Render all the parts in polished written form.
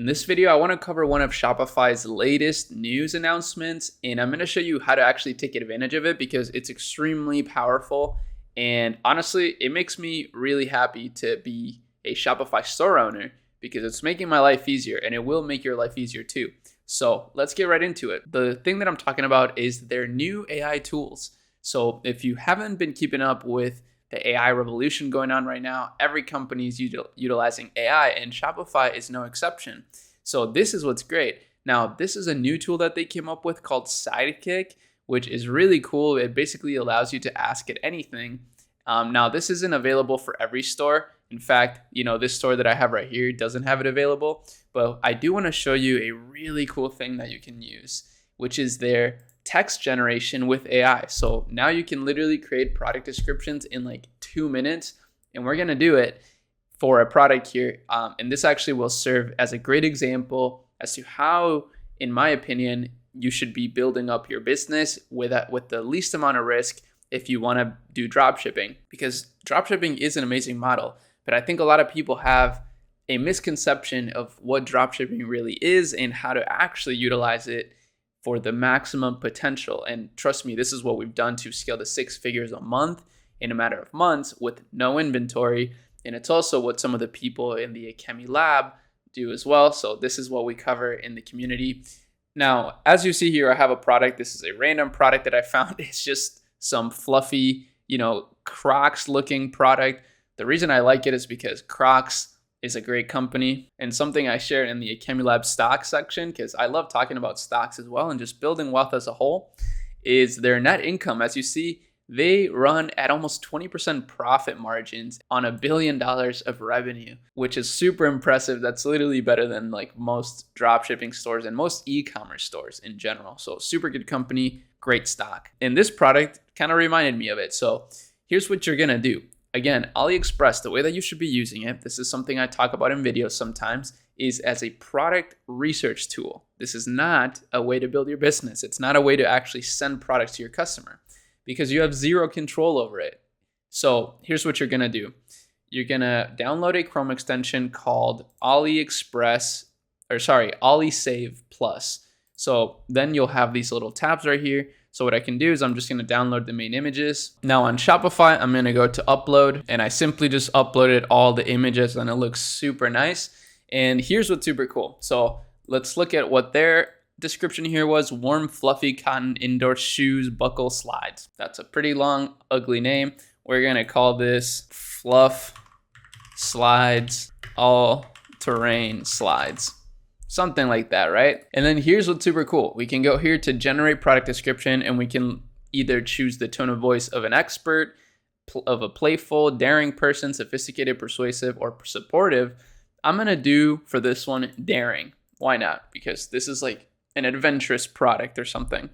In this video, I want to cover one of Shopify's latest news announcements, and I'm going to show you how to actually take advantage of it because it's extremely powerful. And honestly, it makes me really happy to be a Shopify store owner because it's making my life easier, and it will make your life easier too. So let's get right into it. The thing that I'm talking about is their new AI tools. So if you haven't been keeping up with the AI revolution going on right now, every company is utilizing AI, and Shopify is no exception. So this is what's great. Now, this is a new tool that they came up with called Sidekick, which is really cool. It basically allows you to ask it anything. Now, this isn't available for every store. In fact, this store that I have right here doesn't have it available, but I do want to show you a really cool thing that you can use, which is their text generation with AI. So now you can literally create product descriptions in like 2 minutes, and we're going to do it for a product here. And this actually will serve as a great example as to how, in my opinion, you should be building up your business with the least amount of risk if you want to do dropshipping, because dropshipping is an amazing model. But I think a lot of people have a misconception of what dropshipping really is and how to actually utilize it for the maximum potential. And trust me, this is what we've done to scale to 6 figures a month in a matter of months with no inventory. And it's also what some of the people in the Akemi lab do as well. So this is what we cover in the community. Now, as you see here, I have a product. This is a random product that I found. It's just some fluffy, Crocs looking product. The reason I like it is because Crocs is a great company, and something I shared in the Akemi Lab stock section, because I love talking about stocks as well and just building wealth as a whole, is their net income. As you see, they run at almost 20% profit margins on $1 billion of revenue, which is super impressive. That's literally better than like most dropshipping stores and most e-commerce stores in general. So super good company, great stock. And this product kind of reminded me of it. So here's what you're gonna do. Again, AliExpress, the way that you should be using it, this is something I talk about in videos sometimes, is as a product research tool. This is not a way to build your business. It's not a way to actually send products to your customer because you have zero control over it. So here's what you're gonna do. You're gonna download a Chrome extension called AliSave Plus. So then you'll have these little tabs right here. So what I can do is I'm just going to download the main images. Now on Shopify, I'm going to go to upload, and I simply just uploaded all the images, and it looks super nice. And here's what's super cool. So let's look at what their description here was: warm, fluffy cotton indoor shoes, buckle slides. That's a pretty long, ugly name. We're going to call this Fluff Slides, all terrain slides. Something like that, right? And then here's what's super cool. We can go here to generate product description, and we can either choose the tone of voice of an expert, of a playful, daring person, sophisticated, persuasive, or supportive. I'm gonna do for this one daring. Why not? Because this is like an adventurous product or something.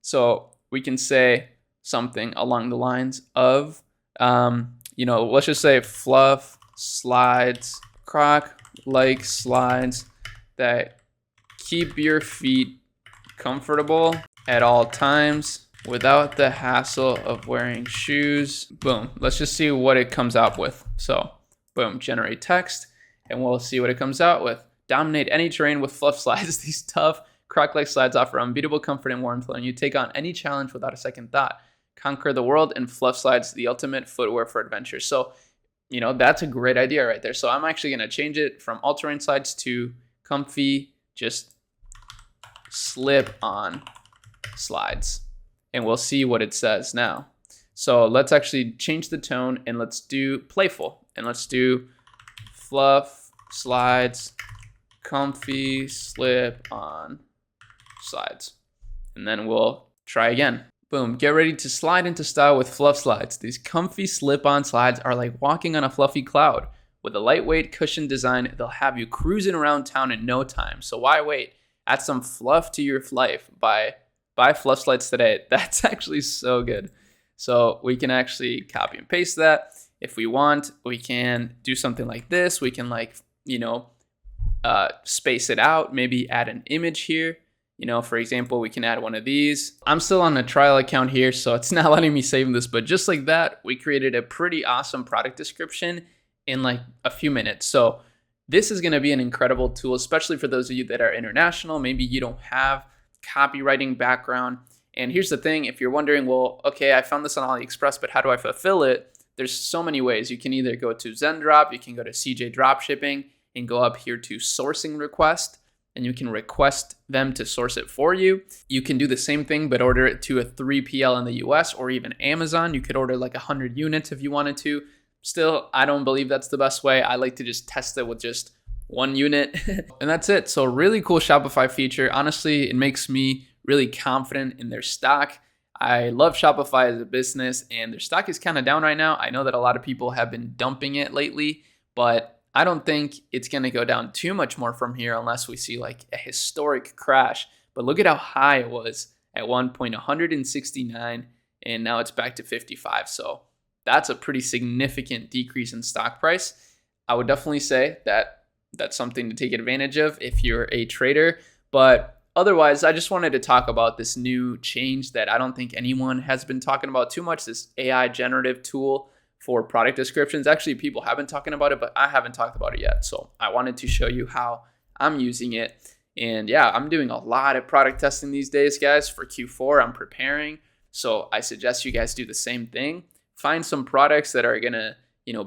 So we can say something along the lines of, let's just say fluff slides, croc like slides that keep your feet comfortable at all times without the hassle of wearing shoes. Boom. Let's just see what it comes out with. So boom, generate text, and we'll see what it comes out with. Dominate any terrain with fluff slides. These tough croc-like slides offer unbeatable comfort and warmth, and you take on any challenge without a second thought. Conquer the world in fluff slides, the ultimate footwear for adventure. So, that's a great idea right there. So I'm actually going to change it from all-terrain slides to comfy, just slip-on slides, and we'll see what it says now. So let's actually change the tone, and let's do playful, and let's do fluff slides, comfy slip-on slides, and then we'll try again. Boom, get ready to slide into style with fluff slides. These comfy slip-on slides are like walking on a fluffy cloud. With a lightweight cushion design, they'll have you cruising around town in no time. So why wait? Add some fluff to your life. Buy fluff slides today. That's actually so good. So we can actually copy and paste that. If we want, we can do something like this. We can space it out, maybe add an image here. For example, we can add one of these. I'm still on a trial account here, so it's not letting me save this, but just like that, we created a pretty awesome product description in like a few minutes. So This is going to be an incredible tool, especially for those of you that are international. Maybe you don't have copywriting background. And here's the thing, if you're wondering, well, okay, I found this on AliExpress, but how do I fulfill it? There's so many ways. You can either go to Zendrop, you can go to CJ Dropshipping and go up here to sourcing request, and you can request them to source it for you. You can do the same thing, but order it to a 3PL in the US or even Amazon. You could order like 100 units if you wanted to. Still, I don't believe that's the best way. I like to just test it with just one unit and that's it. So really cool Shopify feature. Honestly, it makes me really confident in their stock. I love Shopify as a business, and their stock is kind of down right now. I know that a lot of people have been dumping it lately, but I don't think it's going to go down too much more from here unless we see like a historic crash. But look at how high it was at one point, 169, and now it's back to 55. So that's a pretty significant decrease in stock price. I would definitely say that that's something to take advantage of if you're a trader. But otherwise, I just wanted to talk about this new change that I don't think anyone has been talking about too much, this AI generative tool for product descriptions. Actually, people have been talking about it, but I haven't talked about it yet. So I wanted to show you how I'm using it. And yeah, I'm doing a lot of product testing these days, guys. For Q4, I'm preparing. So I suggest you guys do the same thing. Find some products that are gonna,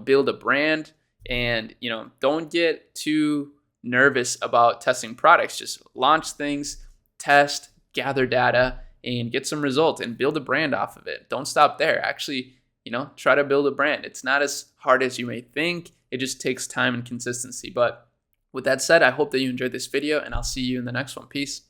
build a brand, and don't get too nervous about testing products. Just launch things, test, gather data, and get some results and build a brand off of it. Don't stop there. Actually, try to build a brand. It's not as hard as you may think. It just takes time and consistency. But with that said, I hope that you enjoyed this video, and I'll see you in the next one. Peace.